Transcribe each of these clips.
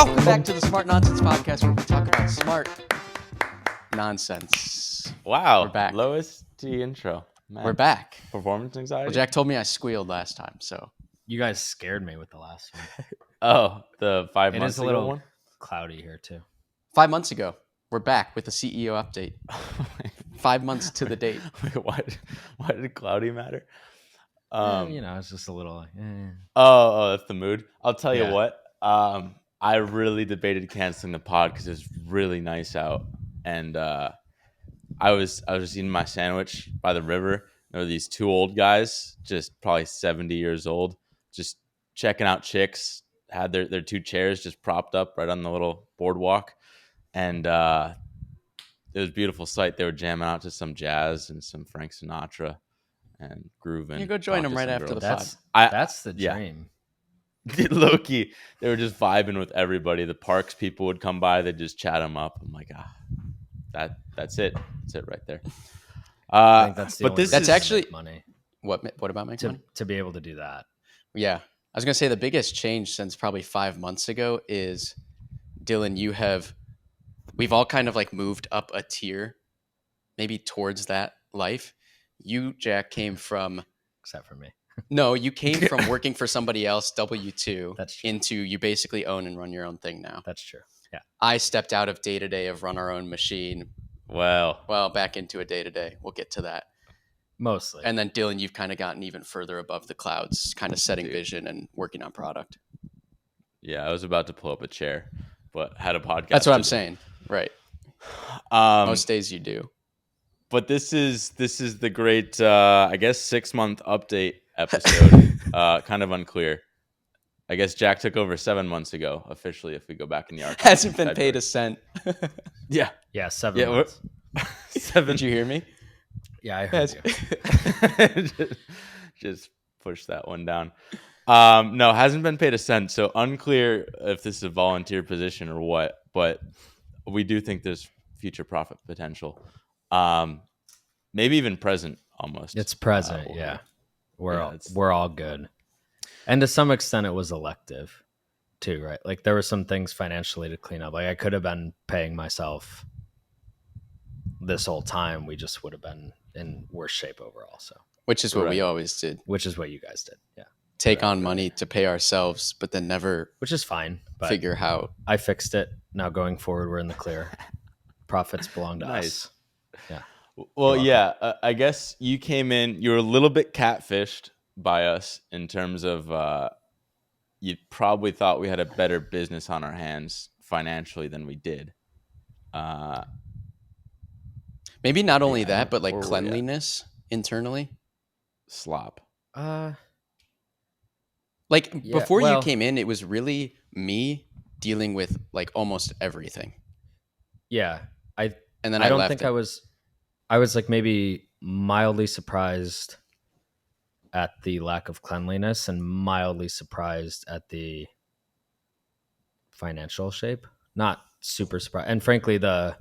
Welcome back to the Smart Nonsense Podcast, where we talk about smart nonsense. Wow. We're back. Lowest T intro. Man. We're back. Performance anxiety? Well, Jack told me I squealed last time, so. You guys scared me with the last one. Oh, the 5 It months is a ago little one? cloudy here too. 5 months ago, we're back with the CEO update. 5 months to the date. Wait, why did cloudy matter? It's just a little. Oh, that's the mood. I'll tell you Yeah. what. I really debated canceling the pod because it's really nice out, and I was just eating my sandwich by the river. There were these two old guys, just probably 70 years old, just checking out chicks. Had their two chairs just propped up right on the little boardwalk, and it was a beautiful sight. They were jamming out to some jazz and some Frank Sinatra and grooving. You go join them right after the pod. That's the yeah. dream. Low-key, they were just vibing with everybody. The parks people would come by, they'd just chat them up. I'm like, that's it. That's it right there. I think that's the but only this way That's to actually- make money What about making money? to be able to do that. Yeah. I was going to say the biggest change since probably 5 months ago is, Dylan, we've all kind of like moved up a tier, maybe towards that life. You, Jack, came from... Except for me. No, you came from working for somebody else, W-2, That's true. into you basically own and run your own thing now. That's true. Yeah. I stepped out of day-to-day of run our own machine, Well, back into a day-to-day. We'll get to that. Mostly. And then, Dylan, you've kind of gotten even further above the clouds, kind of setting Dude. vision and working on product. yeah, I was about to pull up a chair, but had a podcast. That's what I'm to do. saying. Right. Most Most days you do. but this is the great, I guess, 6-month update episode. Kind of unclear. I guess Jack took over 7 months ago, officially, if we go back in the archives. Hasn't been paid a cent. Yeah. Yeah, 7 Yeah, months. 7. Did you hear me? Yeah, I heard you. just push that one down. No, hasn't been paid a cent, so unclear if this is a volunteer position or what, but we do think there's future profit potential. Maybe even present almost. It's present, Or- yeah. Yeah, We're all good. And to some extent it was elective too, right? Like there were some things financially to clean up. Like I could have been paying myself this whole time. We just would have been in worse shape overall. So, Which is what we Right. always did. which is what you guys did. Yeah. Take on money to pay ourselves, but then never Which is fine. But figure how. I fixed it. Now going forward, we're in the clear. Profits belong to Nice. us. Yeah. Well, You're yeah, I guess you came in, you were a little bit catfished by us in terms of you probably thought we had a better business on our hands financially than we did. Maybe not only Yeah, that, but like where were we at? cleanliness internally. Slop. Like Yeah, before you well- came in, it was really me dealing with like almost everything. Yeah. And then I don't left think it. I was like maybe mildly surprised at the lack of cleanliness and mildly surprised at the financial shape. Not super surprised. And frankly, the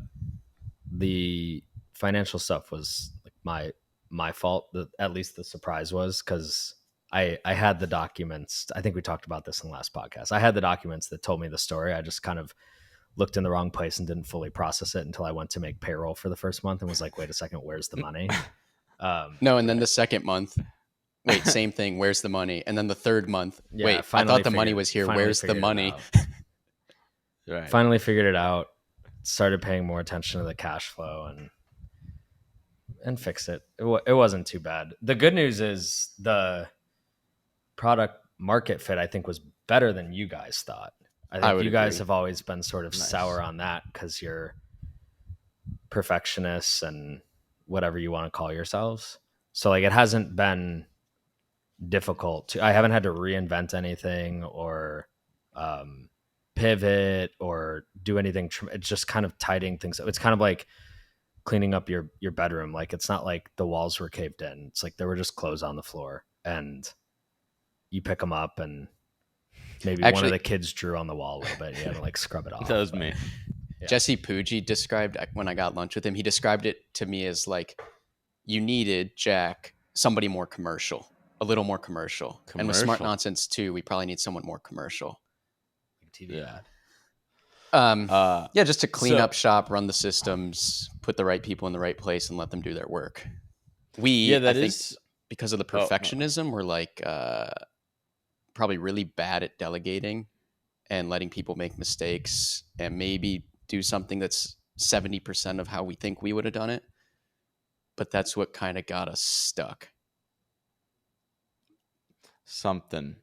financial stuff was like my fault. At least the surprise was because I had the documents. I think we talked about this in the last podcast. I had the documents that told me the story. I just kind of looked in the wrong place and didn't fully process it until I went to make payroll for the first month and was like, wait a second, where's the money? No, and then the second month, wait, same thing. Where's the money? And then the third month, Yeah, wait, I finally thought the money figured- was here. finally Where's the figured it money? out. Right. Finally figured it out, started paying more attention to the cash flow and fixed it. It wasn't too bad. The good news is the product market fit, I think, was better than you guys thought. I think would you guys agree. have always been sort of Nice. sour on that because you're perfectionists and whatever you want to call yourselves. So like it hasn't been difficult I haven't had to reinvent anything or pivot or do anything. It's just kind of tidying things up. It's kind of like cleaning up your bedroom. Like it's not like the walls were caved in. It's like there were just clothes on the floor and you pick them up and maybe one Actually- of the kids drew on the wall a little bit. You had to like scrub it off. That was but- me. Yeah. Jesse Pooji described, when I got lunch with him, he described it to me as like, you needed, Jack, somebody more commercial, a little more commercial. And with Smart Commercial. Nonsense too, we probably need someone more commercial. TV Yeah. Yeah, just to clean So up shop, run the systems, put the right people in the right place, and let them do their work. yeah, I that think, is. because of the Oh no, perfectionism, we're like probably really bad at delegating and letting people make mistakes and maybe do something that's 70% of how we think we would have done it. But that's what kind of got us stuck. something.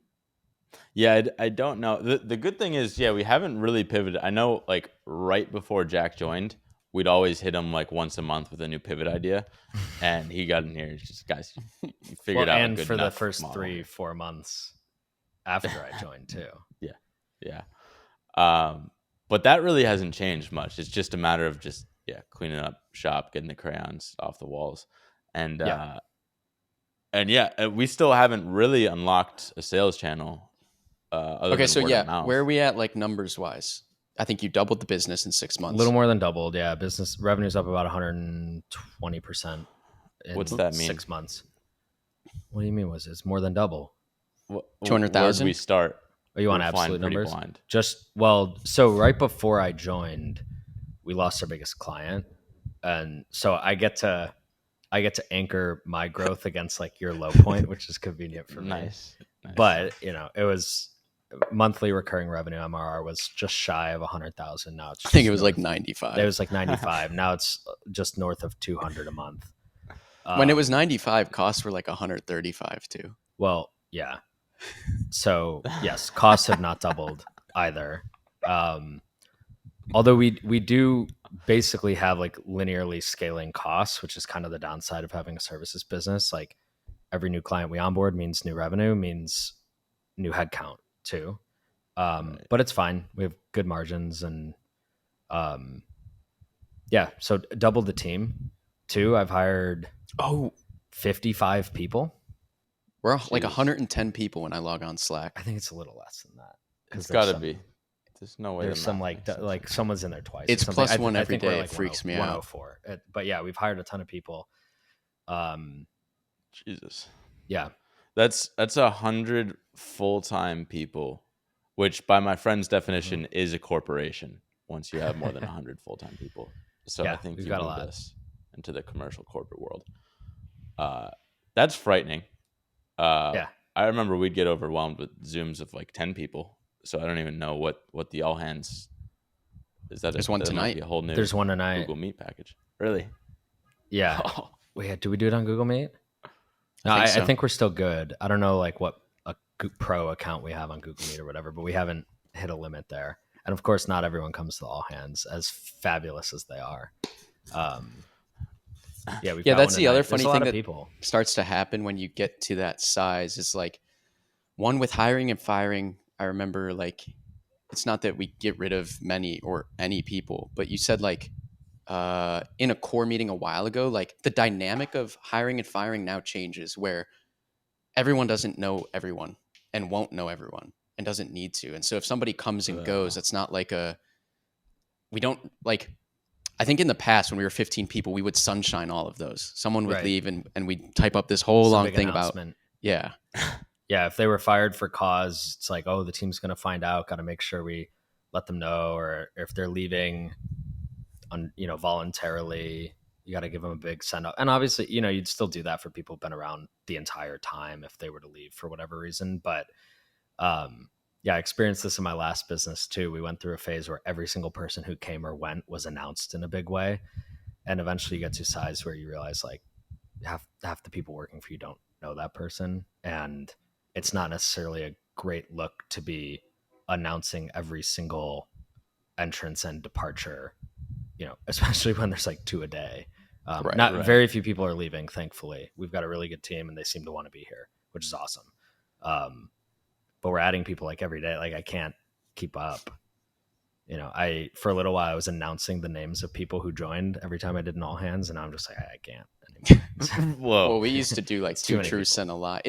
Yeah, I don't know. The good thing is, yeah, we haven't really pivoted. I know, like right before Jack joined, we'd always hit him like once a month with a new pivot idea, and he got in here. He's just, guys, you Well, figured out a and good for the enough first model here. 3-4 months after I joined too. Yeah, yeah. But that really hasn't changed much. It's just a matter of just cleaning up shop, getting the crayons off the walls, and Yeah. uh, and yeah, we still haven't really unlocked a sales channel other Okay, than so word of yeah, where mouth. are we at like numbers wise? I think you doubled the business in 6 A little months. more than doubled. Yeah. Business revenue's up about 120% What's in that mean? 6 months. What do you mean it's more than double? Where'd we 200,000? start? Are you We on were flying absolute pretty numbers? blind. So right before I joined, we lost our biggest client. And so I get to anchor my growth against like your low point, which is convenient for me. Nice, nice. But it was monthly recurring revenue MRR was just shy of 100,000. Now it's I think it just was like north. It 95. was like 95. Now it's just north of 200 a month. When it was Um, 95, costs were like 135 too. well, yeah. So yes, costs have not doubled either. Um, although we do basically have like linearly scaling costs, which is kind of the downside of having a services business. Like every new client we onboard means new revenue, means new headcount too. Right. But it's fine. We have good margins and um, yeah. So doubled the team. Two, I've hired Oh, 55 people. we're like Jesus, 110 people when I log on Slack. I think it's a little less than that because it's got to be. There's no way the there's some math makes sense like like that. someone's in there twice or It's something. plus one I every think we're day. It like freaks me out. 104. But yeah, we've hired a ton of people. Um, Jesus, yeah, that's 100 full-time people, which by my friend's definition is a corporation. Once you have more than 100 full-time people, so I yeah, think we've you got a moved lot. us into the commercial corporate world. That's frightening. Uh, Yeah, I remember we'd get overwhelmed with Zooms of like 10 people. So I don't even know what the all hands is. There's one That might tonight. be a whole new there's one tonight. Google Meet package. Really? Yeah, Oh, wait, do we do it on Google Meet? I No, think I so. think we're still good. I don't know like what a pro account we have on Google Meet or whatever, but we haven't hit a limit there. And of course, not everyone comes to the all hands, as fabulous as they are. Um, yeah, we've Yeah, got that's one the other tonight. There's funny a lot thing of that people. starts to happen when you get to that size is like, one, with hiring and firing. I remember like, it's not that we get rid of many or any people, but you said like in a core meeting a while ago, like the dynamic of hiring and firing now changes where everyone doesn't know everyone and won't know everyone and doesn't need to. And so if somebody comes and uh, goes, it's not like we don't like, I think in the past when we were 15 people, we would sunshine all of those. Someone would Right. leave and we'd type up this whole Some long big thing about, announcement. yeah. Yeah, if they were fired for cause, it's like, oh, the team's going to find out. Got to make sure we let them know. Or if they're leaving, voluntarily, you got to give them a big send up. And obviously, you'd still do that for people who've been around the entire time if they were to leave for whatever reason. But yeah, I experienced this in my last business too. We went through a phase where every single person who came or went was announced in a big way, and eventually you get to a size where you realize like half the people working for you don't know that person, and it's not necessarily a great look to be announcing every single entrance and departure, especially when there's like two a day. Right. Not right. very few people are leaving, thankfully. We've got a really good team and they seem to want to be here, which is awesome. But we're adding people like every day. Like I can't keep up. I for a little while I was announcing the names of people who joined every time I did an all hands, and now I'm just like I can't anymore. Whoa. Well, we used to do like It's too two many truths people. and a lie.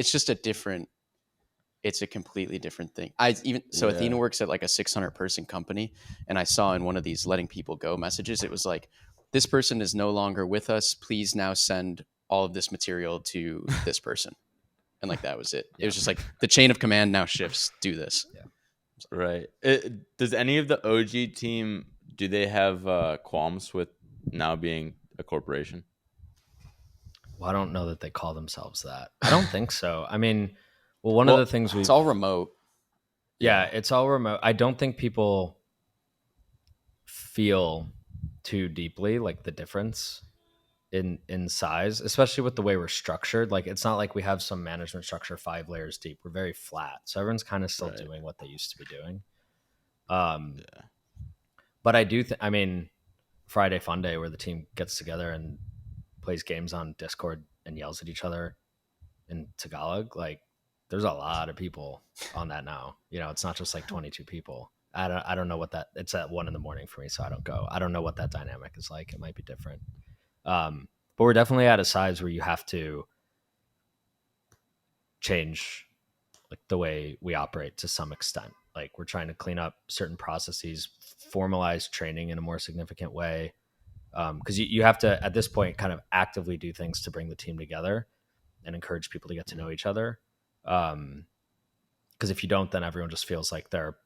It's a completely different thing. Athena Yeah. works at like a 600 person company, and I saw in one of these letting people go messages, it was like, this person is no longer with us. Please now send all of this material to this person. And like that was it. It Yeah. was just like the chain of command now shifts. Do this. Yeah. Right. Does any of the OG team, do they have qualms with now being a corporation? Well, I don't know that they call themselves that. I don't think so. I mean, well, one of the Well, things It's we've, all remote. yeah, yeah. it's all remote. I don't think people feel too deeply like the difference in size, especially with the way we're structured. Like, it's not like we have some management structure 5 layers deep. We're very flat, so everyone's kind of still Right. doing what they used to be doing. Um, Yeah. but I do think, I mean, Friday Fun Day, where the team gets together and plays games on Discord and yells at each other in Tagalog, like, there's a lot of people on that now. You know, it's not just like 22 people. I don't know what that, it's at 1 a.m. for me, so I don't go. I don't know what that dynamic is like. It might be different. But we're definitely at a size where you have to change like the way we operate to some extent. Like, we're trying to clean up certain processes, formalize training in a more significant way. Because you have to, at this point, kind of actively do things to bring the team together and encourage people to get to know each other. Because if you don't, then everyone just feels like they're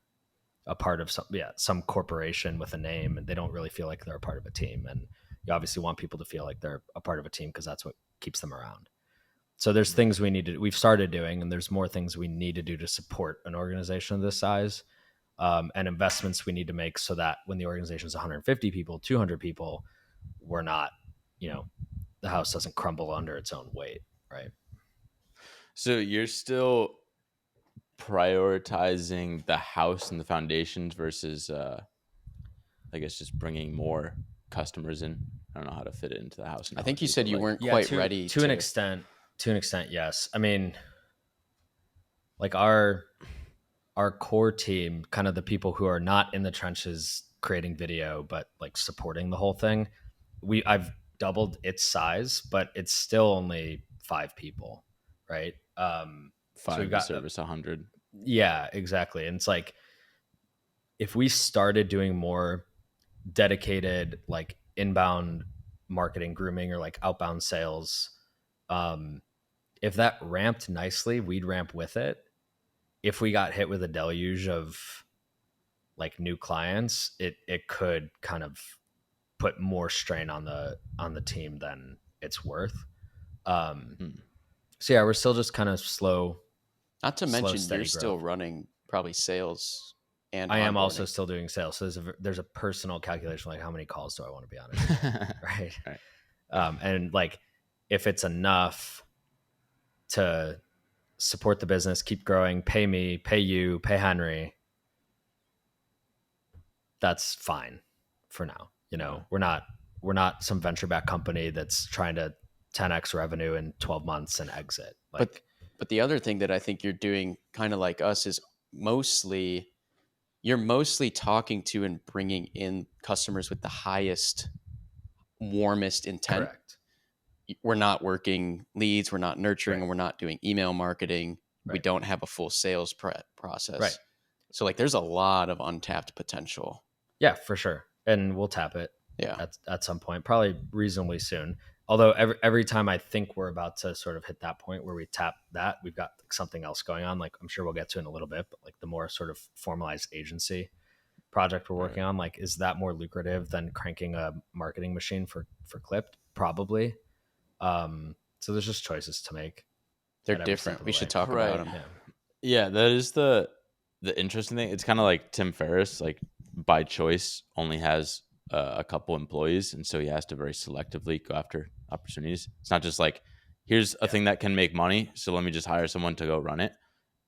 a part of some corporation with a name, and they don't really feel like they're a part of a team. And you obviously want people to feel like they're a part of a team because that's what keeps them around. So there's things we've started doing, and there's more things we need to do to support an organization of this size, and investments we need to make so that when the organization is 150 people, 200 people, we're not, the house doesn't crumble under its own weight, right? So you're still prioritizing the house and the foundations versus, I guess, just bringing more customers in. I don't know how to fit it into the house I think you analogy, said but you like, weren't Yeah, quite ready to an to. extent. To an extent, yes. I mean, like our core team, kind of the people who are not in the trenches creating video, but like supporting the whole thing. I've doubled its size, but it's still only 5 people, right? So we've five to got, service 100. yeah, exactly. And it's like, if we started doing more dedicated, like inbound marketing, grooming, or like outbound sales, um, if that ramped nicely, we'd ramp with it. If we got hit with a deluge of like new clients, it could kind of put more strain on the team than it's worth. Um, Hmm. so yeah, we're still just kind of Not to slow, mention, you're steady still growth. running probably sales and I am also onboarding. still doing sales, so there's a personal calculation, like how many calls do I want to be on every day, right? Right. And like, if it's enough to support the business, keep growing, pay me, pay you, pay Henry, that's fine for now. Yeah. We're not some venture back company that's trying to 10x revenue in 12 months and exit. But Like, but the other thing that I think you're doing, kind of like us, is mostly you're mostly talking to and bringing in customers with the highest, warmest intent. correct. We're not working leads, we're not nurturing, Right. and we're not doing email marketing. We Right. don't have a full sales Right. process. So like there's a lot of untapped potential. Yeah, for sure. And we'll tap it Yeah. at some point, probably reasonably soon. Although every time I think we're about to sort of hit that point where we tap that, we've got something else going on. Like, I'm sure we'll get to in a little bit, but like the more sort of formalized agency project we're Right. working on, like, is that more lucrative than cranking a marketing machine for Clipped? Probably. So there's just choices to make They're at every step different. of We the should way. talk about Right. them. Yeah. Yeah, that is the interesting thing. It's kind of like Tim Ferriss, like by choice, only has a couple employees, and so he has to very selectively go after opportunities. It's not just like, here's a Yeah. thing that can make money, so let me just hire someone to go run it.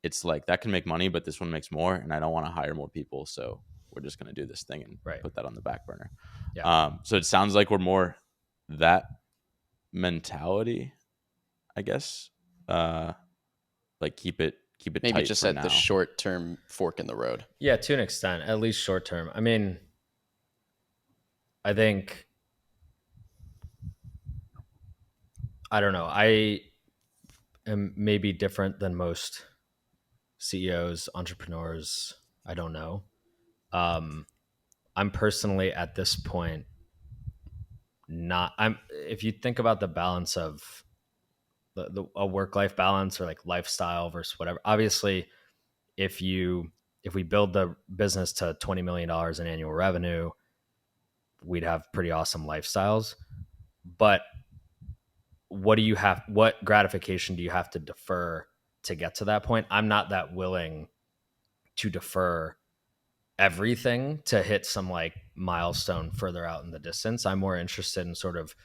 It's like, that can make money, but this one makes more, and I don't want to hire more people, so we're just going to do this thing and Right. put that on the back burner. Yeah. So it sounds like we're more that mentality, I guess. Like, keep it Maybe tight just for at the now. short term fork in the road. Yeah, to an extent, at least short term. I mean, I think, I don't know. I am maybe different than most CEOs, entrepreneurs. I don't know. Um, I'm personally at this point not. I'm. If you think about the balance of a work life balance or like lifestyle versus whatever. Obviously, if you if we build the business to $20 million in annual revenue, we'd have pretty awesome lifestyles. But what gratification do you have to defer to get to that point? I'm not that willing to defer everything to hit some like milestone further out in the distance. I'm more interested in sort of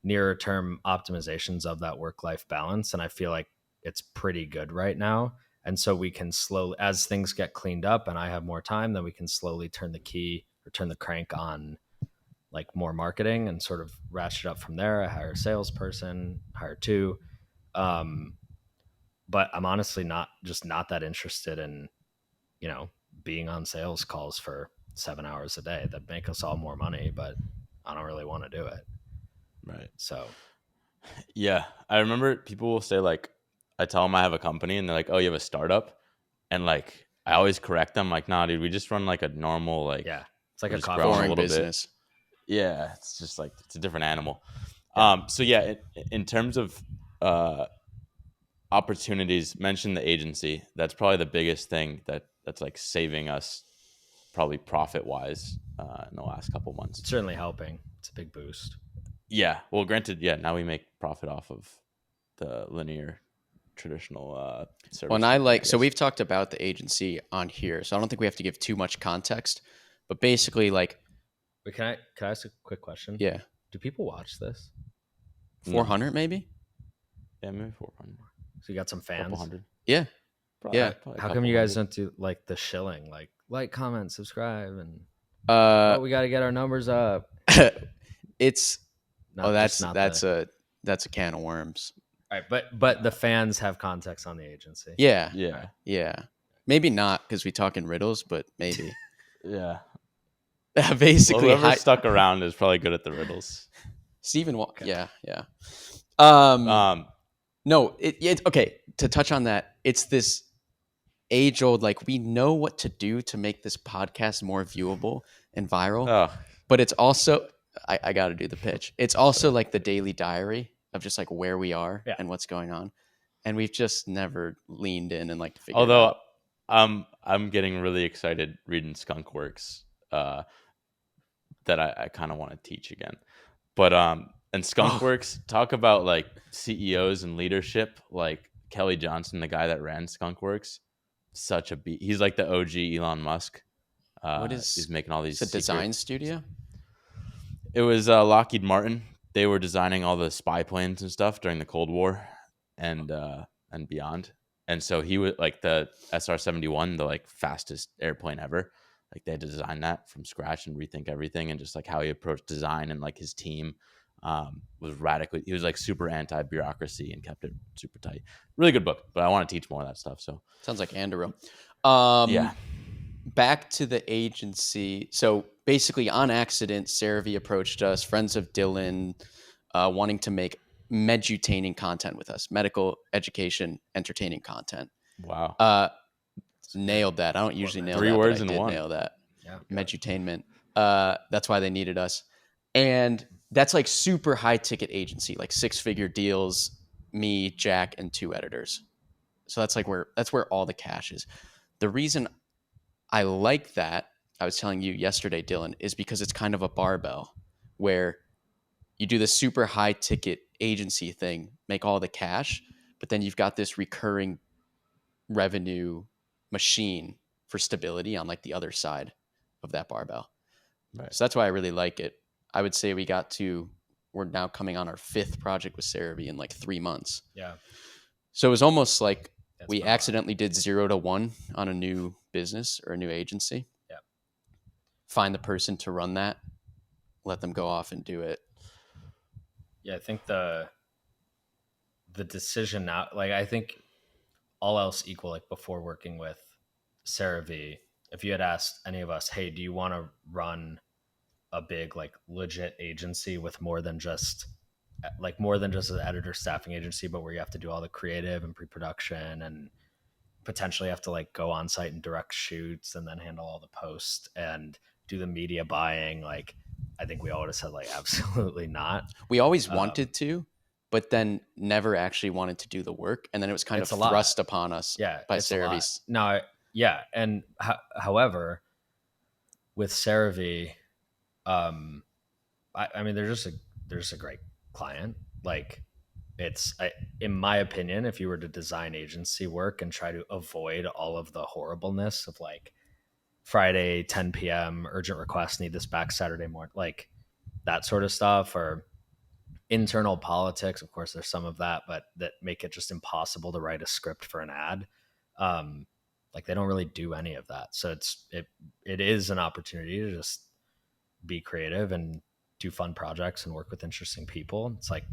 nearer term optimizations of that work-life balance. And I feel like it's pretty good right now. And so we can slowly, as things get cleaned up and I have more time, then we can slowly turn the key or turn the crank on like more marketing and sort of ratchet up from there. I hire a salesperson, hire two. But I'm honestly not that interested in, being on sales calls for 7 hours a day that make us all more money, but I don't really want to do it. Right. So Yeah. I remember people will say, like, I tell them I have a company and they're like, oh, you have a startup? And like, I always correct them, like, nah, dude, we just run like a normal, like, yeah, it's like we're a just coffee growing a Boring little business. bit. Yeah. It's just like, it's a different animal. Yeah. So yeah, in terms of opportunities, mention the agency. That's probably the biggest thing that's like saving us probably profit wise in the last couple months. It's certainly helping. It's a big boost. Yeah. Well, granted, yeah, now we make profit off of the linear traditional service. When fee, so guess. we've talked about the agency on here, so I don't think we have to give too much context, but basically like, Wait, can I ask a quick question? yeah, Do people watch this? No. 400 maybe? Yeah, maybe 400. So you got some Couple fans. hundred. Yeah. Probably, Yeah. probably a How come couple you guys hundred. don't do like the shilling, like, comment, subscribe, and Uh we got to get our numbers up? it's Not just not that's the a can of worms. all right, but the fans have context on the agency. Yeah. Yeah. Right. Yeah. Maybe not because we talk in riddles, but maybe. Yeah. Well, Basically, whoever stuck around is probably good at the riddles. Stephen. Okay. Yeah. Yeah. Um, No. Okay. To touch on that, it's this age old, like, we know what to do to make this podcast more viewable and viral, oh, but it's also, I got to do the pitch. It's also like the daily diary of just like where we are Yeah. and what's going on. And we've just never leaned in and like figured it although out. I'm getting really excited reading Skunk Works that I kind of want to teach again. But and Skunk Oh. Works, talk about like CEOs and leadership, like Kelly Johnson, the guy that ran Skunk Works, such a beat. He's like the OG Elon Musk. What is He's making all these it's a design secret- studio? It was Lockheed Martin. They were designing all the spy planes and stuff during the Cold War and beyond. And so he was like the SR-71, the like fastest airplane ever. Like they had to design that from scratch and rethink everything, and just like how he approached design, and like his team was radically. He was like super anti-bureaucracy and kept it super tight. Really good book, but I want to teach more of that stuff. So Sounds like Andrew. yeah, Back to the agency. So basically, on accident, CeraVe approached us, friends of Dylan, wanting to make medutaining content with us, medical education, entertaining content. wow, Nailed that. I don't usually nail 3 that, words but I in did one. nail that. Yeah. Medutainment. That's why they needed us. And that's like super high ticket agency, like 6-figure deals, me, Jack, and 2 editors. So that's where all the cash is. The reason I like that, I was telling you yesterday, Dylan, is because it's kind of a barbell where you do the super high ticket agency thing, make all the cash, but then you've got this recurring revenue machine for stability on like the other side of that barbell. Right. So that's why I really like it. I would say we're now coming on our 5th project with CeraVe in like 3 months. Yeah. So it was almost like That's we been a lot. accidentally did 0 to 1 on a new business or a new agency. Yeah. Find the person to run that, let them go off and do it. Yeah, I think the decision now, like I think all else equal, like before working with CeraVe, if you had asked any of us, hey, do you want to run a big like legit agency with more than just an editor staffing agency, but where you have to do all the creative and pre-production and potentially have to like go on site and direct shoots and then handle all the post and do the media buying, like I think we all would have said like absolutely not. We always wanted to, but then never actually wanted to do the work. And then it was kind of It's a lot. thrust upon us Yeah, by it's a lot. CeraVe. No, Yeah, and however, with CeraVe, I mean, they're just a great client. Like, in my opinion, if you were to design agency work and try to avoid all of the horribleness of like Friday 10 p.m. urgent request, need this back Saturday morning, like that sort of stuff, or internal politics. Of course, there's some of that, but that make it just impossible to write a script for an ad. Um, like they don't really do any of that, so it is an opportunity to just be creative and do fun projects and work with interesting people. It's like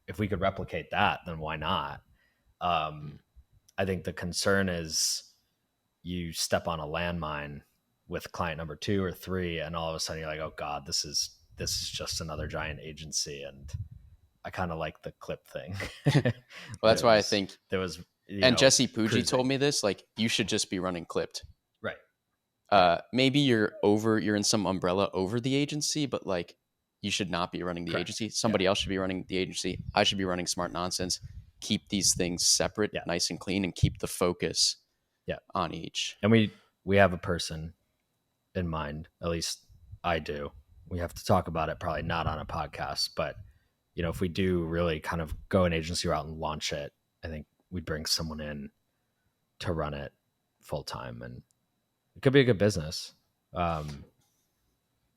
if we could replicate that, then why not? I think the concern is you step on a landmine with client number 2 or 3, and all of a sudden you're like, oh god, this is just another giant agency. And I kind of like the clip thing. Well, that's why I think there was, and Jesse Pujji cruising. told me this, like you should just be running Clipped. Right. Maybe you're in some umbrella over the agency, but like you should not be running the Correct. agency. Somebody else should be running the agency. I should be running Smart Nonsense. Keep these things separate, Yeah. nice and clean, and keep the focus on each. And we have a person in mind, at least I do. We have to talk about it, probably not on a podcast, but if we do really kind of go an agency route and launch it, I think we'd bring someone in to run it full time, and it could be a good business.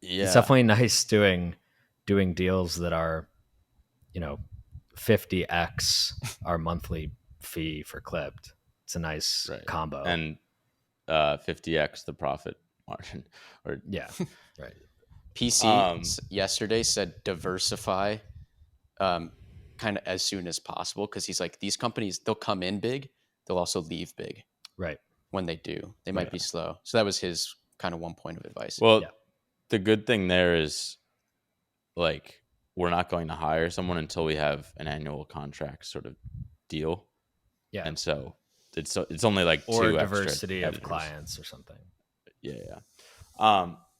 It's definitely nice doing deals that are 50x our monthly fee for Clipped. It's a nice combo. And 50x the profit margin. Or yeah, right. PC yesterday said diversify kind of as soon as possible, because he's like, these companies, they'll come in big, they'll also leave big. Right. When they do, they might be slow. So that was his kind of one point of advice. Well, the good thing there is, like, we're not going to hire someone until we have an annual contract sort of deal. Yeah. And so it's only like or 2 diversity extra of clients or something. Yeah.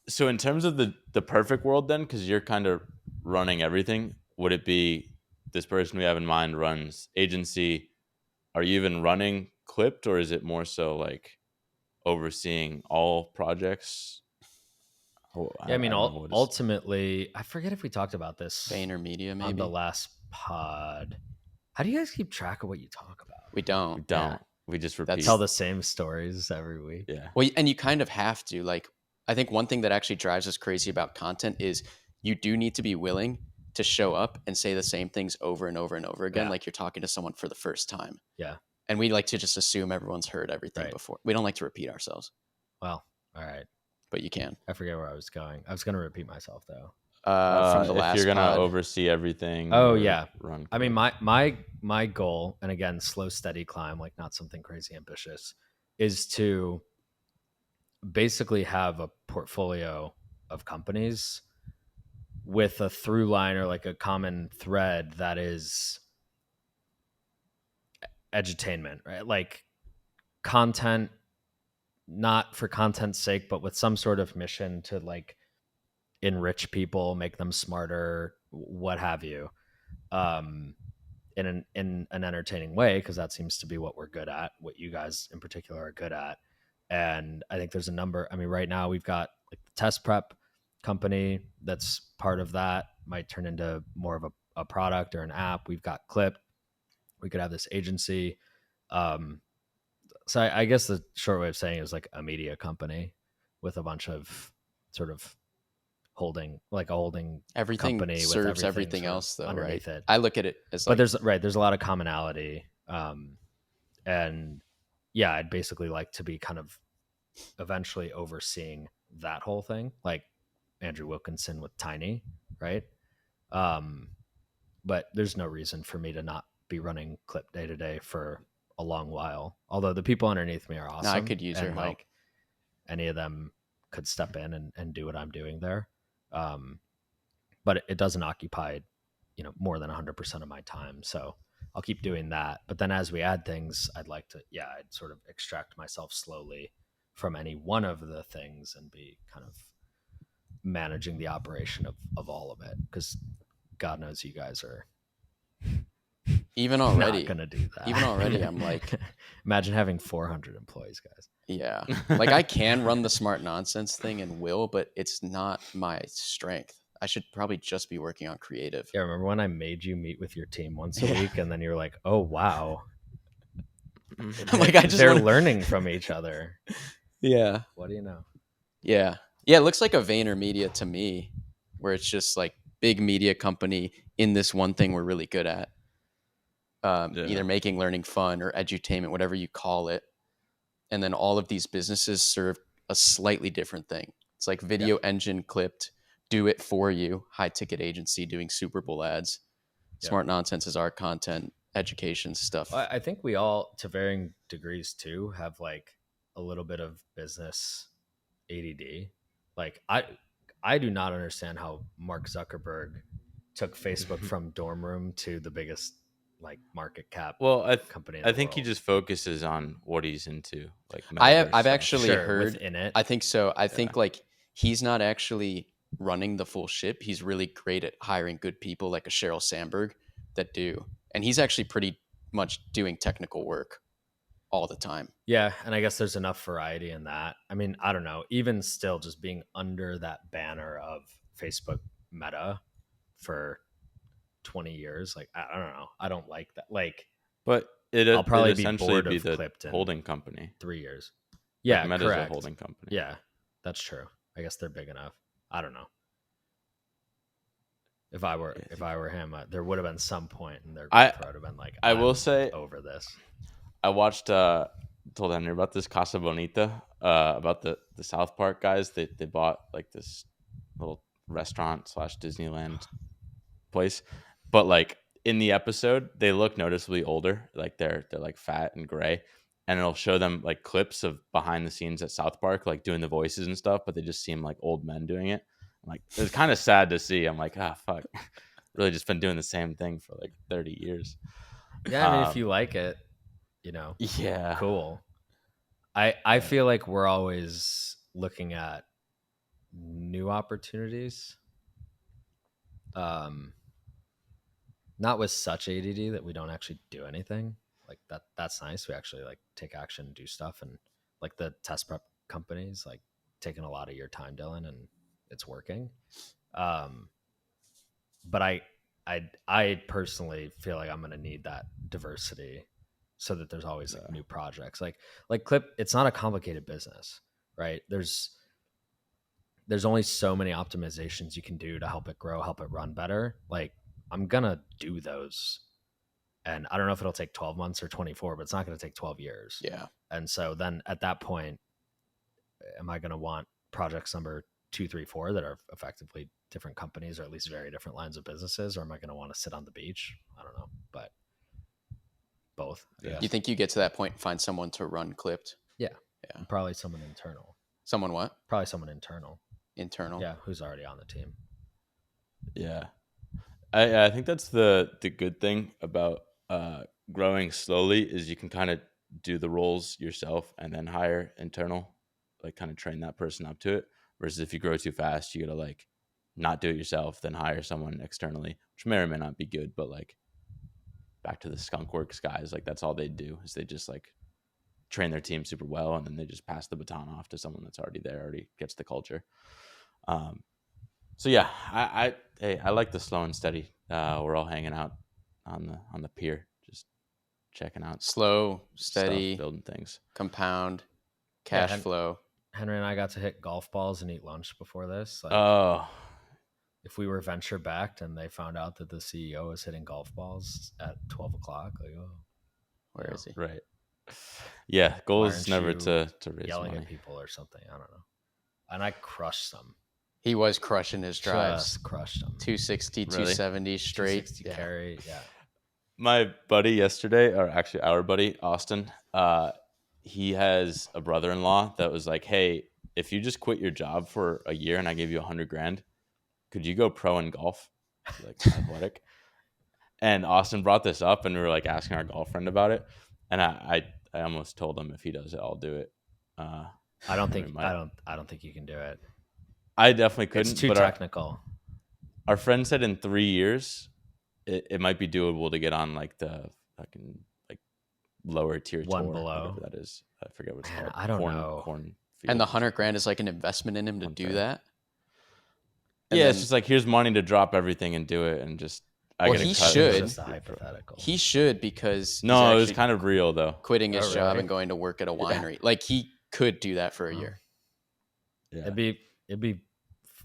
So in terms of the perfect world, then, because you're kind of running everything, would it be this person we have in mind runs agency? Are you even running Clipped, or is it more so like overseeing all projects? I mean, ultimately, I forget if we talked about this VaynerMedia maybe on the last pod. How do you guys keep track of what you talk about? We don't. Yeah. We just repeat. Tell the same stories every week. Yeah. Well, and you kind of have to. Like, I think one thing that actually drives us crazy about content is you do need to be willing to show up and say the same things over and over and over again, like you're talking to someone for the first time. Yeah. And we like to just assume everyone's heard everything before. We don't like to repeat ourselves. Well, all right. But you can. I forget where I was going. I was going to repeat myself though. From the last if you're gonna pod. oversee everything. Oh yeah. Run. I mean, my goal, and again, slow, steady climb, like not something crazy ambitious, is to basically have a portfolio of companies with a through line or like a common thread that is edutainment, right? Like content, not for content's sake, but with some sort of mission to like enrich people, make them smarter, what have you, in an entertaining way, because that seems to be what we're good at, what you guys in particular are good at. And I think there's a number. I mean, right now we've got like the test prep company that's part of that, might turn into more of a product or an app. We've got Clip. We could have this agency. So I guess the short way of saying it is like a media company with a bunch of sort of holding, like a holding everything company serves with everything else though, underneath right? it. I look at it as but there's a lot of commonality. And yeah, I'd basically like to be kind of eventually overseeing that whole thing, like Andrew Wilkinson with Tiny, right? But there's no reason for me to not be running Clip day to day for a long while. Although the people underneath me are awesome. No, I could use your help. Like any of them could step in and do what I'm doing there. But it doesn't occupy, more than 100% of my time. So I'll keep doing that. But then as we add things, I'd sort of extract myself slowly from any one of the things and be kind of managing the operation of all of it. Because God knows you guys are even not already, gonna do that. even already, I'm like, imagine having 400 employees, guys. yeah, like I can run the smart nonsense thing and will, but it's not my strength. I should probably just be working on creative. Yeah, remember when I made you meet with your team once a Yeah. week, and then you're like, "Oh wow, I'm like, I just they're want learning from each other." Yeah. What do you know? Yeah. Yeah. It looks like a VaynerMedia to me, where it's just like big media company in this one thing we're really good at. Yeah. Either making learning fun or edutainment, whatever you call it. And then all of these businesses serve a slightly different thing. It's like video engine clipped, do it for you, high ticket agency doing Super Bowl ads. Yeah. Smart nonsense is our content, education stuff. Well, I think we all, to varying degrees too, have like a little bit of business ADD. Like I do not understand how Mark Zuckerberg took Facebook from dorm room to the biggest like market cap Well, company in I the think he world. just focuses on what he's into, like I've metaverse stuff. actually Sure, heard. within it. I think so. I think like he's not actually running the full ship. He's really great at hiring good people like a Sheryl Sandberg that do, and he's actually pretty much doing technical work all the time. Yeah, and I guess there's enough variety in that. I mean, I don't know. Even still, just being under that banner of Facebook Meta for 20 years, like I don't know. I don't like that. Like But I'll probably it be essentially bored be of the Clipped in holding company. 3 years. Like Yeah, Meta's a correct. holding company. Yeah, that's true. I guess they're big enough. I don't know. If I were him, there would have been some point in their growth where I'd have been like, I will I'm say over this. I watched told Henry about this Casa Bonita, about the South Park guys. They bought like this little restaurant / Disneyland place, but like in the episode they look noticeably older, like they're like fat and gray, and it'll show them like clips of behind the scenes at South Park, like doing the voices and stuff, but they just seem like old men doing it. I'm like, it's kind of sad to see. I'm like, ah, fuck, really just been doing the same thing for like 30 years. Yeah, I mean, if you like it, Yeah, cool. I feel like we're always looking at new opportunities. Not with such ADD that we don't actually do anything. Like that's nice. We actually like take action and do stuff, and like the test prep companies like taking a lot of your time, Dylan, and it's working. But I personally feel like I'm going to need that diversity so that there's always like new projects. Like Clip, it's not a complicated business, right? There's only so many optimizations you can do to help it grow, help it run better. Like I'm going to do those. And I don't know if it'll take 12 months or 24, but it's not going to take 12 years. Yeah. And so then at that point, am I going to want projects number 2, 3, 4 that are effectively different companies or at least very different lines of businesses, or am I going to want to sit on the beach? I don't know, but both. Yeah. You think you get to that point and find someone to run Clipped? Yeah. Yeah. Probably someone internal. Someone what? Probably someone internal. Internal. Yeah, who's already on the team. Yeah. I think that's the good thing about growing slowly is you can kind of do the roles yourself and then hire internal, like kind of train that person up to it. Versus if you grow too fast, you gotta like not do it yourself, then hire someone externally, which may or may not be good. But like back to the Skunkworks guys, like that's all they do is they just like train their team super well, and then they just pass the baton off to someone that's already there, already gets the culture. So yeah, I like the slow and steady. We're all hanging out on the pier, just checking out Slow, steady, stuff, building things. compound, cash Yeah, flow. Henry and I got to hit golf balls and eat lunch before this. Like, Oh, if we were venture backed and they found out that the CEO is hitting golf balls at 12 o'clock, like, oh, Where is he? right. Yeah, goal why is aren't never you to raise yelling money. at people or something? I don't know. And I crushed some. He was crushing his drives. Just crushed them. 260, Really? 270 straight. 260 Yeah. carry. Yeah. My buddy yesterday, or actually our buddy Austin, he has a brother-in-law that was like, "Hey, if you just quit your job for a year and I gave you $100,000, could you go pro in golf, like athletic?" And Austin brought this up, and we were like asking our golf friend about it, and I almost told him if he does it, I'll do it. I don't think I don't think you can do it. I definitely couldn't. It's too but technical. Our friend said in 3 years, it might be doable to get on like the fucking like lower tier One tour, below. whatever that is. I forget what it's Man, called. I don't know. Corn And the field. 100,000 is like an investment in him to do Fair. that. And Yeah, then, it's just like here's money to drop everything and do it, and just I well, get a he cut. I think it's should. just a hypothetical. He should, because he's No, it was actually kind of real though. quitting his Oh, job really? and going to work at a Yeah. winery. Like he could do that for a Wow. year. Yeah. It'd be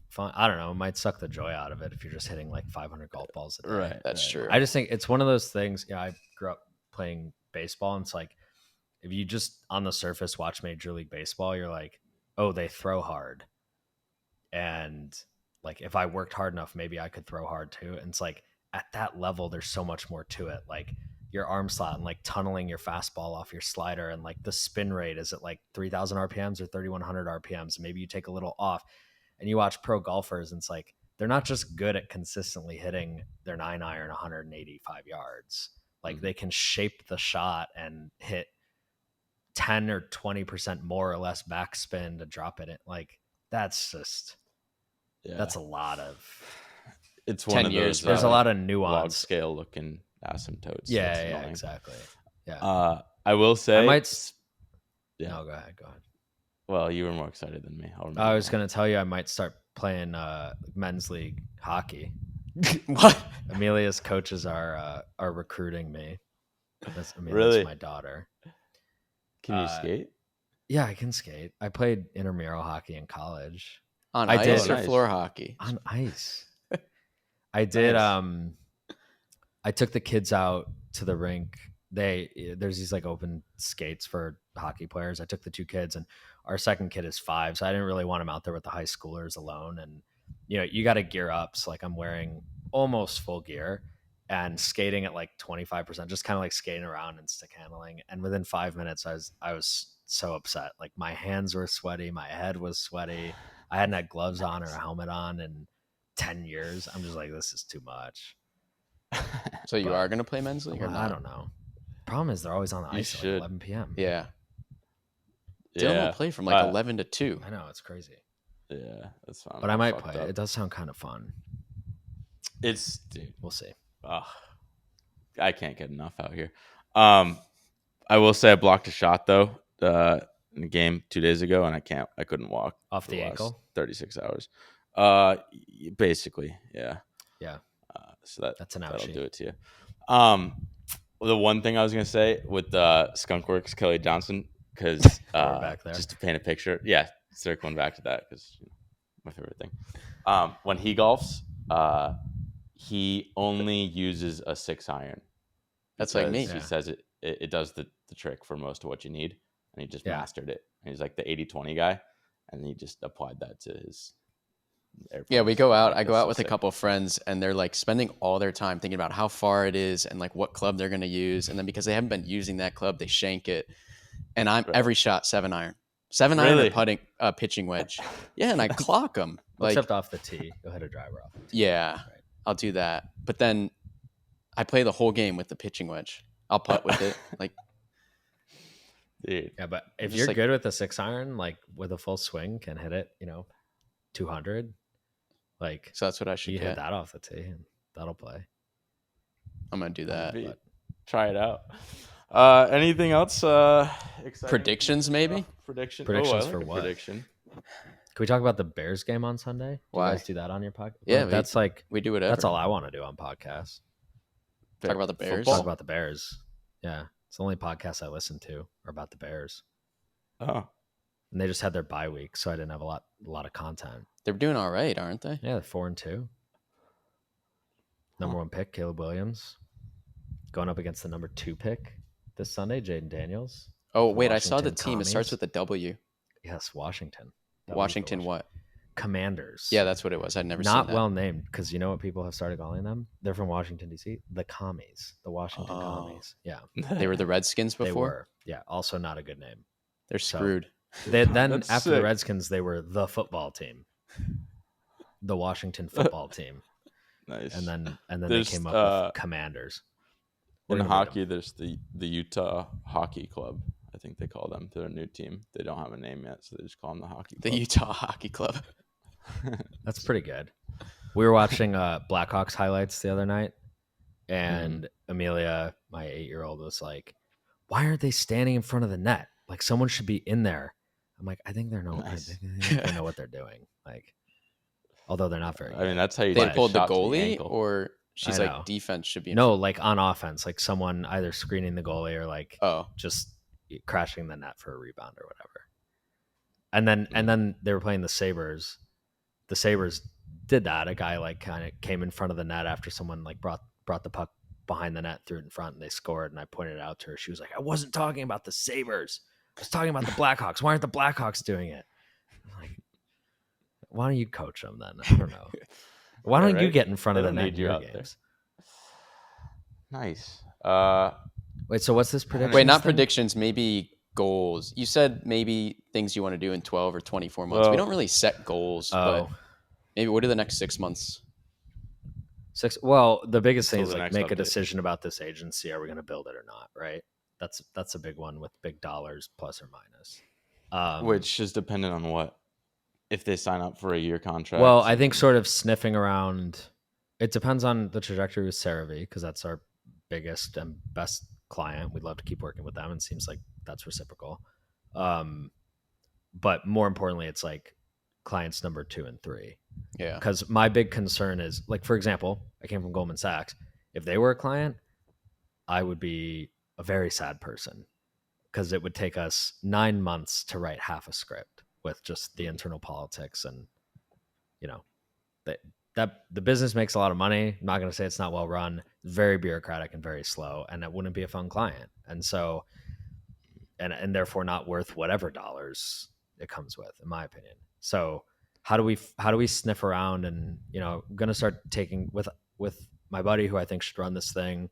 fun. I don't know. It might suck the joy out of it if you're just hitting like 500 golf balls a day. Right. That's true. I just think it's one of those things. Yeah, I grew up playing baseball, and it's like if you just on the surface watch Major League Baseball, you're like, oh, they throw hard, and like if I worked hard enough, maybe I could throw hard too. And it's like at that level, there's so much more to it. Like your arm slot and like tunneling your fastball off your slider, and like the spin rate is at like 3,000 RPMs or 3,100 RPMs. Maybe you take a little off, and you watch pro golfers, and it's like they're not just good at consistently hitting their 9-iron 185 yards. Like they can shape the shot and hit 10 or 20% more or less backspin to drop it in. Like that's just that's a lot of It's one 10 of years, those. there's a lot of log nuance. scale looking asymptotes. Yeah, That's yeah, annoying. exactly. Yeah. I will say. I might Yeah. No, go ahead. Well, you were more excited than me. I was going to tell you I might start playing men's league hockey. What? Amelia's coaches are recruiting me. Amelia's Really? my daughter. Can you skate? Yeah, I can skate. I played intramural hockey in college. On I ice did. or Nice. floor hockey? On ice. I did. Nice. I took the kids out to the rink. There's these like open skates for hockey players. I took the two kids, and our second kid is 5, so I didn't really want him out there with the high schoolers alone. And you got to gear up. So like I'm wearing almost full gear and skating at like 25%, just kind of like skating around and stick handling. And within 5 minutes, I was so upset. Like my hands were sweaty, my head was sweaty. I hadn't had gloves on or a helmet on in 10 years. I'm just like, this is too much. So you But- are going to play men's league or Well, not? I don't know. Problem is they're always on the You ice at like should. 11 p.m. Yeah. Dylan Yeah. will play from like 11 to 2. I know, it's crazy. Yeah, that's fine. But I might play. It does sound kind of fun. It's dude. We'll see. I can't get enough out here. I will say I blocked a shot though in the game 2 days ago, and I couldn't walk Off for the last ankle? 36 hours. Basically, yeah. Yeah. So That's an that'll ouchie. do it to you. The one thing I was gonna say with Skunkworks Kelly Johnson, because back there. just to paint a picture, yeah, circling back to that because my favorite thing. When he golfs, he only uses a 6-iron. That's like me. He Yeah. says it does the trick for most of what you need, and he just Yeah. mastered it. And he's like the 80-20 guy, and he just applied that to his airplanes. Yeah, we go out. I go That's out so with a sick. couple friends, and they're like spending all their time thinking about how far it is and like what club they're going to use. And then because they haven't been using that club, they shank it. And I'm Right. every shot 7-iron, 7-iron Really? or putting pitching wedge. Yeah, and I clock them. Like, Except off the tee. Go ahead, a driver off. The tee. yeah, Right. I'll do that. But then I play the whole game with the pitching wedge. I'll putt with it. Like, Dude, Yeah, but if Just you're like- good with the 6-iron, like with a full swing, can hit it, 200. Like so that's what I should you hit get. that off the tee, and that'll play. I'm gonna do that. Be- but- try it out. Anything else? Exciting? Predictions, maybe? Prediction. Predictions I like for a what? Prediction. Can we talk about the Bears game on Sunday? Do Why? you guys do that on your podcast? Yeah, that's like We do whatever. that's all I want to do on podcasts. Talk about the Bears. Talk Football? about the Bears. Yeah, it's the only podcast I listen to are about the Bears, Oh, and they just had their bye week, so I didn't have a lot of content. They're doing all right, aren't they? Yeah, they're 4-2. Number 1 pick, Caleb Williams, going up against the number 2 pick this Sunday, Jaden Daniels. Oh For wait, I saw the Washington team. It starts Commies. with a W. Yes, Washington. W for Washington what? Commanders. Yeah, that's what it was. I'd never seen Not that. well named, because you know what people have started calling them? They're from Washington, D.C. The Commies. The Washington Oh. Commies. Yeah, They were the Redskins they before. were. Yeah, also not a good name. They're So- screwed. Then That's after the sick. Redskins, they were the football team. The Washington football team. nice. And then There's, they came up with Commanders. We're in gonna beat hockey, there's the Utah Hockey Club. I think they call them. They're a new team. They don't have a name yet, so they just call them the Hockey The Club. Utah Hockey Club. That's pretty good. We were watching Blackhawks highlights the other night, And Amelia, my 8-year-old, was like, "Why aren't they standing in front of the net? Like someone should be in there." I'm like, I think Nice. they know what they're doing. Like, although they're not very I mean, good. that's how you They take a pulled the shot to the goalie, ankle. or I she's know. like defense should be in No, front. like on offense, like someone either screening the goalie or like Oh, just crashing the net for a rebound or whatever. And then they were playing the Sabres. The Sabres did that. A guy like kind of came in front of the net after someone like brought the puck behind the net, threw it in front, and they scored. And I pointed it out to her. She was like, "I wasn't talking about the Sabres. I was talking about the Blackhawks. Why aren't the Blackhawks doing it?" I'm like, why don't you coach them then? I don't know. Why Yeah, don't you right? get in front They of the don't net need in you your out there. games? Nice. Wait, so what's this prediction? wait, not predictions, maybe goals. You said maybe things you want to do in 12 or 24 months. We Well- don't really set goals, Oh, but maybe what are the next 6 months? 6. Well, the biggest thing Till is the like next make a update. decision about this agency. Are we going to build it or not? Right. That's a big one with big dollars plus or minus. Which is dependent on what? If they sign up for a year contract. Well, I think sort of sniffing around. It depends on the trajectory with CeraVe because that's our biggest and best client. We'd love to keep working with them, and it seems like that's reciprocal. But more importantly, it's like clients number 2 and 3. Yeah. Because my big concern is, like, for example, I came from Goldman Sachs. If they were a client, I would be a very sad person because it would take us 9 months to write half a script with just the internal politics and, you know, that the business makes a lot of money. I'm not going to say it's not well run, very bureaucratic and very slow, and it wouldn't be a fun client. And so, and therefore not worth whatever dollars it comes with, in my opinion. So how do we sniff around and, you know, I'm going to start taking with my buddy who I think should run this thing,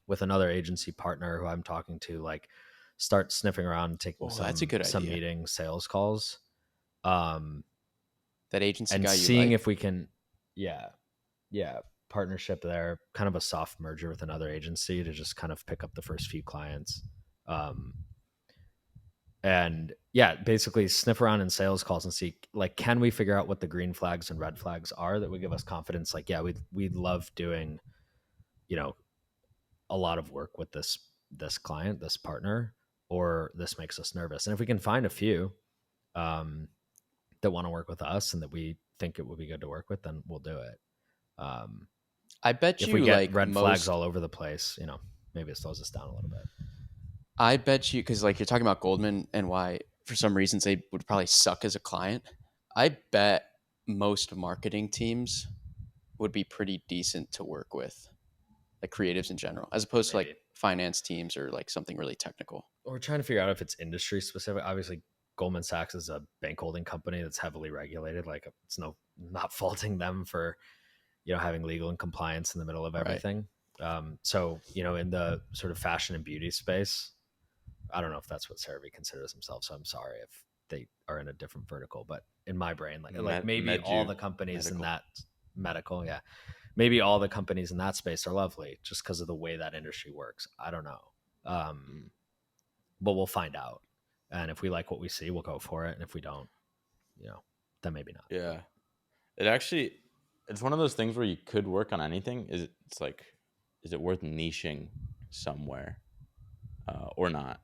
with another agency partner who I'm talking to, like start sniffing around and taking that's a good some idea. meetings, sales calls, That agency and guy you seeing like? if we can, yeah, partnership there, kind of a soft merger with another agency to just kind of pick up the first few clients. And yeah, basically sniff around in sales calls and see, like, can we figure out what the green flags and red flags are that would give us confidence? Like, yeah, we'd love doing, you know, a lot of work with this client, this partner, or this makes us nervous. And if we can find a few that want to work with us and that we think it would be good to work with, then we'll do it. I bet If you we get like red flags all over the place, you know, maybe it slows us down a little bit. I bet you, because like you're talking about Goldman and why for some reasons they would probably suck as a client. I bet most marketing teams would be pretty decent to work with, like creatives in general, as opposed to Maybe. like finance teams or like something really technical. We're trying to figure out if it's industry specific. Obviously, Goldman Sachs is a bank holding company that's heavily regulated. Like, it's not faulting them for, you know, having legal and compliance in the middle of everything. Right. So, you know, in the sort of fashion and beauty space, I don't know if that's what CeraVe considers themselves. So I'm sorry if they are in a different vertical, but in my brain, like maybe all the companies in that medical, yeah, maybe all the companies in that space are lovely just because of the way that industry works. I don't know. But we'll find out. And if we like what we see, we'll go for it. And if we don't, you know, then maybe not. Yeah. It's one of those things where you could work on anything. It's like, is it worth niching somewhere or not?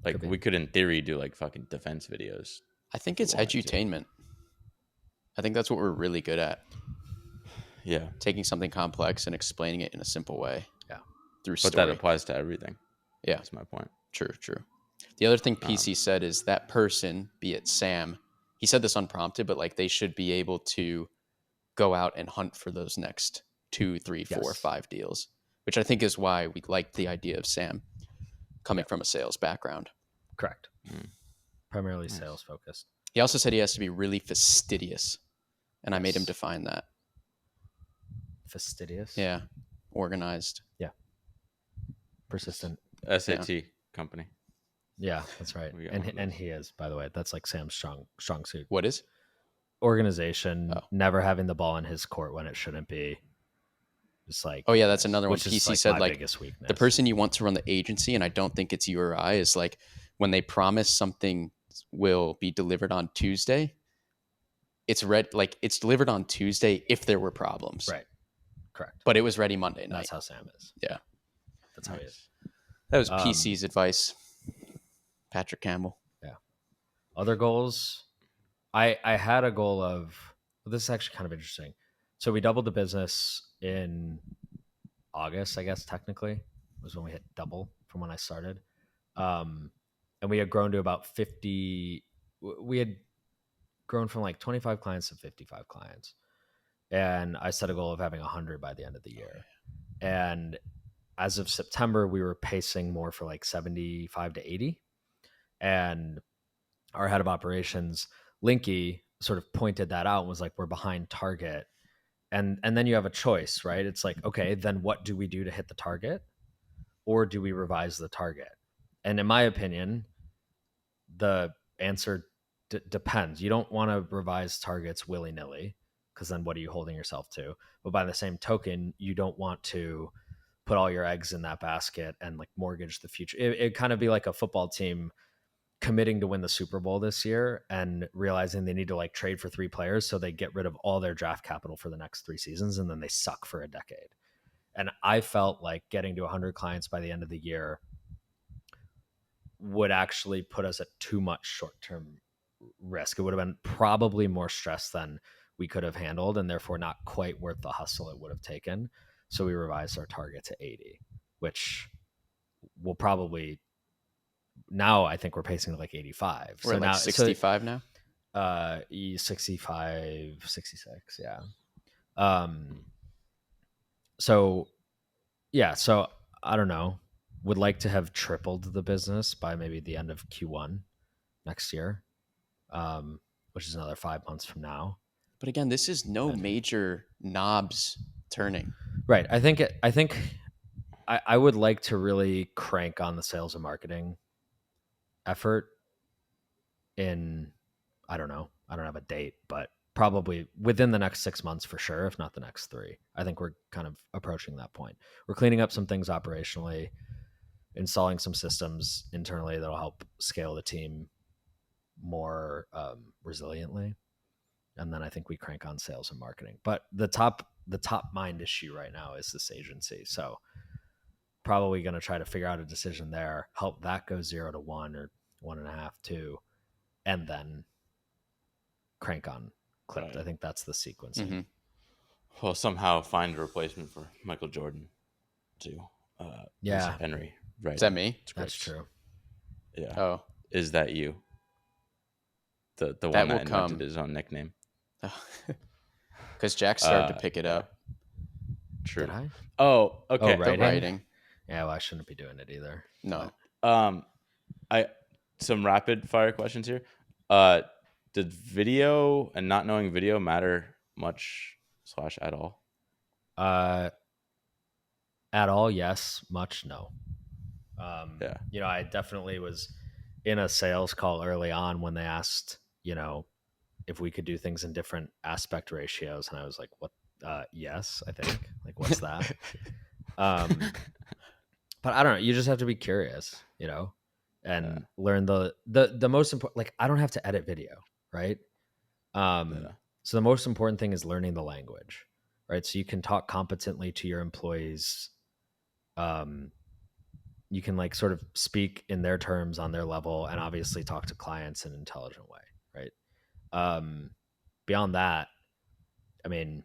Like, we could, in theory, do like fucking defense videos. I think it's edutainment. I think that's what we're really good at. Yeah. Taking something complex and explaining it in a simple way. Yeah. Through story. But that applies to everything. Yeah. That's my point. True. The other thing PC said is that person, be it Sam, he said this unprompted, but like they should be able to go out and hunt for those next 2, 3, 4, 5 deals, which I think is why we like the idea of Sam coming from a sales background. Correct. Primarily sales focused. He also said he has to be really fastidious, and I made him define that. Fastidious? Yeah. Organized. Yeah. Persistent. SAT company. Yeah, that's right. And he is, by the way. That's like Sam's strong suit. What is? Organization, never having the ball in his court when it shouldn't be. Just like, oh yeah, that's another one. PC like said like biggest weakness. The person you want to run the agency, and I don't think it's you or I, is like when they promise something will be delivered on Tuesday, it's delivered on Tuesday if there were problems. Right. Correct. but it was ready Monday That's night. how Sam is. Yeah. That's how he is. That was PC's advice. Patrick Campbell. Yeah. Other goals. I had a goal of, well, this is actually kind of interesting. So we doubled the business in August, I guess technically was when we hit double from when I started. And we had grown to about 50. We had grown from like 25 clients to 55 clients. And I set a goal of having 100 by the end of the year. And as of September, we were pacing more for like 75 to 80. And our head of operations, Linky, sort of pointed that out and was like, we're behind target. And then you have a choice, right? It's like, okay, then what do we do to hit the target? Or do we revise the target? And in my opinion, the answer depends. You don't want to revise targets willy-nilly, because then what are you holding yourself to? But by the same token, you don't want to put all your eggs in that basket and like mortgage the future. It'd kind of be like a football team committing to win the Super Bowl this year and realizing they need to like trade for 3 players so they get rid of all their draft capital for the next 3 seasons, and then they suck for a decade. And I felt like getting to 100 clients by the end of the year would actually put us at too much short-term risk. It would have been probably more stress than we could have handled, and therefore not quite worth the hustle it would have taken. So we revised our target to 80, which will probably, now I think we're pacing to like 85. We're so at now like 65 now. 65, 66. Yeah. So yeah, so I don't know, would like to have tripled the business by maybe the end of Q1 next year, which is another 5 months from now. But again, this is no major knobs turning. Right. I think I would like to really crank on the sales and marketing effort in, I don't know, I don't have a date, but probably within the next 6 months for sure, if not the next 3. I think we're kind of approaching that point. We're cleaning up some things operationally, installing some systems internally that'll help scale the team more resiliently. And then I think we crank on sales and marketing. But the top mind issue right now is this agency. So probably going to try to figure out a decision there, help that go 0 to 1 or 1.5, 2, and then crank on Clipped. Right. I think that's the sequencing. Mm-hmm. Well, somehow find a replacement for Michael Jordan too. Yeah. Henry. Right. Is that me? That's true. Yeah. Oh, Is that you? The That one will that come. invented his own nickname. because Jack started to pick it yeah. up. True. Did I? Oh, okay. Oh, right. The writing. Yeah, well, I shouldn't be doing it either. No. I some rapid fire questions here. Did video and not knowing video matter much / at all? At all, yes. Much, no. Yeah. You know, I definitely was in a sales call early on when they asked, you know, if we could do things in different aspect ratios, and I was like, "What? Yes, I think. Like, what's that?" But I don't know. You just have to be curious, you know, and learn the most important. Like, I don't have to edit video, right? So the most important thing is learning the language, right? So you can talk competently to your employees. You can like sort of speak in their terms on their level, and obviously talk to clients in an intelligent way, right? Beyond that, I mean,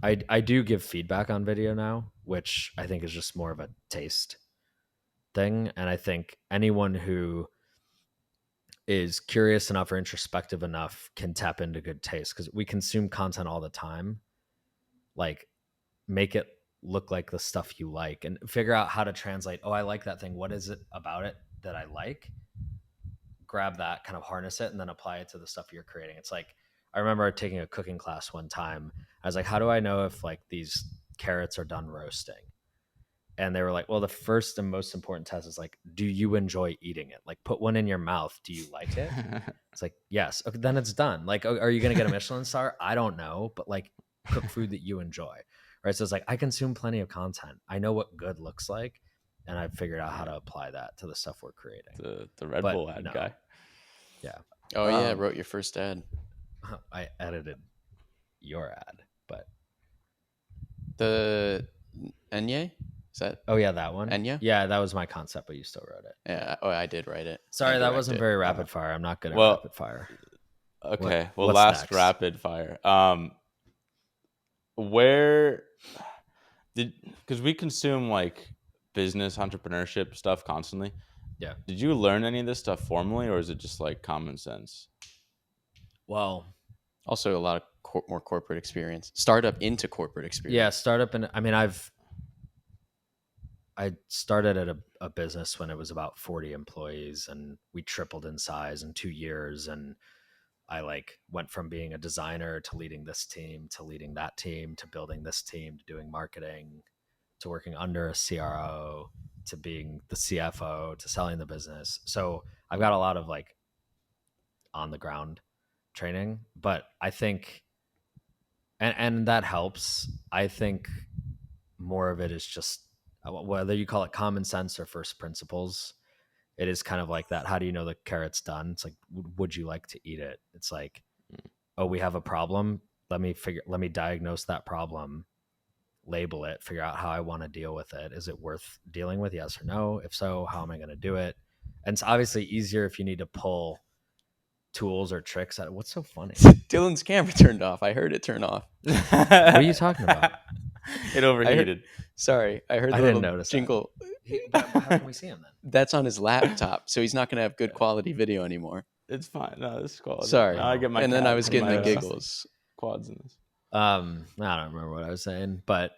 I do give feedback on video now, which I think is just more of a taste thing. And I think anyone who is curious enough or introspective enough can tap into good taste, because we consume content all the time. Like, make it look like the stuff you like and figure out how to translate. Oh, I like that thing. What is it about it that I like? Grab that, kind of harness it, and then apply it to the stuff you're creating. It's like, I remember taking a cooking class one time. I was like, how do I know if like these carrots are done roasting? And they were like, well, the first and most important test is like, do you enjoy eating it? Like, put one in your mouth. Do you like it? It's like, yes. Okay, then it's done. Like, are you going to get a Michelin star? I don't know, but like, cook food that you enjoy. Right. So it's like, I consume plenty of content. I know what good looks like, and I've figured out how to apply that to the stuff we're creating. The Red Bull ad guy. Yeah. Oh, yeah. I wrote your first ad. I edited your ad, but The Enye? Is that Oh yeah, that one. Enya? Yeah, that was my concept, but you still wrote it. Yeah. Oh, I did write it. Sorry, and that direct wasn't it. very rapid fire. I'm not good at Well, rapid fire. okay. Well, What's last next? rapid fire. Where did because we consume like business entrepreneurship stuff constantly. Yeah. Did you learn any of this stuff formally, or is it just like common sense? Well, Also, a lot of more corporate experience. Startup into corporate yeah, experience. startup, and I mean, I started at a business when it was about 40 employees, and we tripled in size in 2 years. And I like went from being a designer to leading this team to leading that team to building this team to doing marketing to working under a CRO to being the CFO to selling the business. So I've got a lot of like on the ground training, but I think, and that helps. I think more of it is just whether you call it common sense or first principles. It is kind of like that. How do you know the carrot's done? It's like, would you like to eat it? It's like, oh, we have a problem. Let me diagnose that problem, label it, figure out how I want to deal with it. Is it worth dealing with? Yes or no? If so, how am I going to do it? And it's obviously easier if you need to pull tools or tricks out. What's so funny? Dylan's camera turned off. I heard it turn off. What are you talking about? It overheated. Sorry, I heard the I didn't little notice that. jingle. But how can we see him then? That's on his laptop, so he's not going to have good quality video anymore. It's fine. No, this is quality. Sorry. Now I get my And then I was getting the my, giggles. quads in this. I don't remember what I was saying, but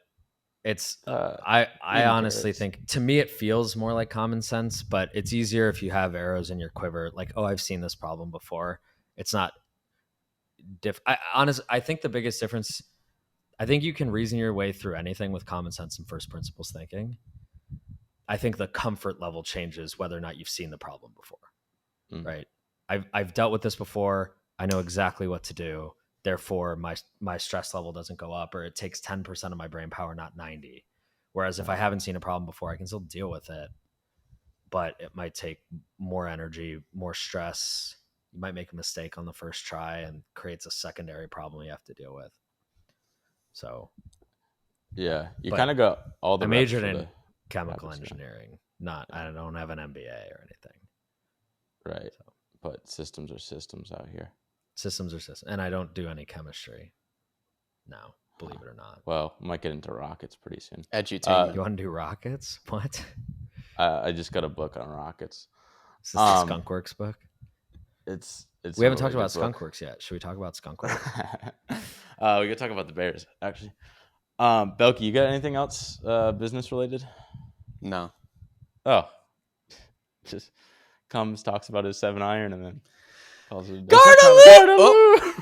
it's Eating I honestly carrots. think, to me it feels more like common sense, but it's easier if you have arrows in your quiver. Like, oh, I've seen this problem before. It's not I think the biggest difference, I think you can reason your way through anything with common sense and first principles thinking. I think the comfort level changes whether or not you've seen the problem before. Right? I've dealt with this before. I know exactly what to do. Therefore, my stress level doesn't go up, or it takes 10% of my brain power, not 90. Whereas if I haven't seen a problem before, I can still deal with it, but it might take more energy, more stress. You might make a mistake on the first try and creates a secondary problem you have to deal with. So Yeah, you But kind of got all the. I reps majored for in the chemical rapid stuff. engineering. I don't have an MBA or anything. Right, So but systems are systems out here. systems are systems, and I don't do any chemistry now, believe it or not. Well, might get into rockets pretty soon. Edutainment. You want to do rockets? What? I just got a book on rockets. Is this the Skunkworks book? It's We haven't a talked really about good book. Skunkworks yet. Should we talk about Skunkworks? We could talk about the Bears actually. Belky, you got anything else business related? No. Oh, just comes, talks about his 7-iron, and then calls it a day. Gardaloo!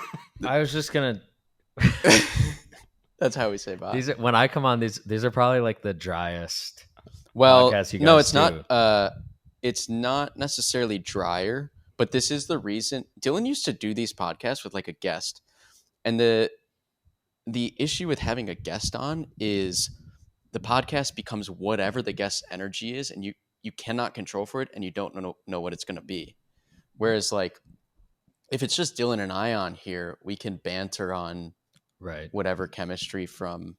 I was just gonna. That's how we say bye. When I come on, these are probably like the driest. Well, podcasts you no, guys it's do. not. It's not necessarily drier, but this is the reason. Dylan used to do these podcasts with like a guest, and the issue with having a guest on is the podcast becomes whatever the guest's energy is, and you cannot control for it, and you don't know what it's going to be. Whereas like if it's just Dylan and I on here, we can banter on Right. whatever chemistry from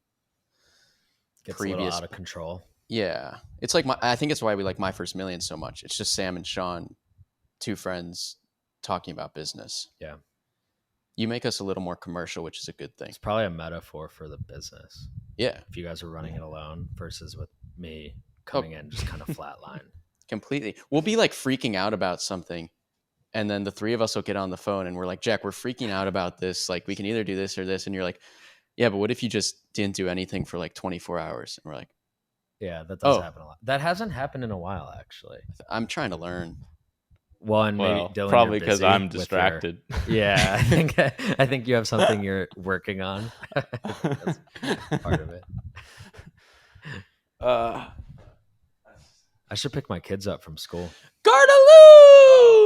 Gets previous. a little out of control. Yeah, it's like I think it's why we like My First Million so much. It's just Sam and Sean, two friends talking about business. Yeah. You make us a little more commercial, which is a good thing. It's probably a metaphor for the business. Yeah, If you guys were running it alone versus with me coming in just kind of flatline. completely. We'll be like freaking out about something, and then the three of us will get on the phone and we're like, Jack, we're freaking out about this. Like, we can either do this or this. And you're like, yeah, but what if you just didn't do anything for like 24 hours? And we're like, Yeah, that does happen a lot. That hasn't happened in a while, actually. I'm trying to learn. One, maybe Well, Dylan, probably because I'm distracted. Yeah, I think you have something you're working on. That's part of it. I should pick my kids up from school. Gardaloo!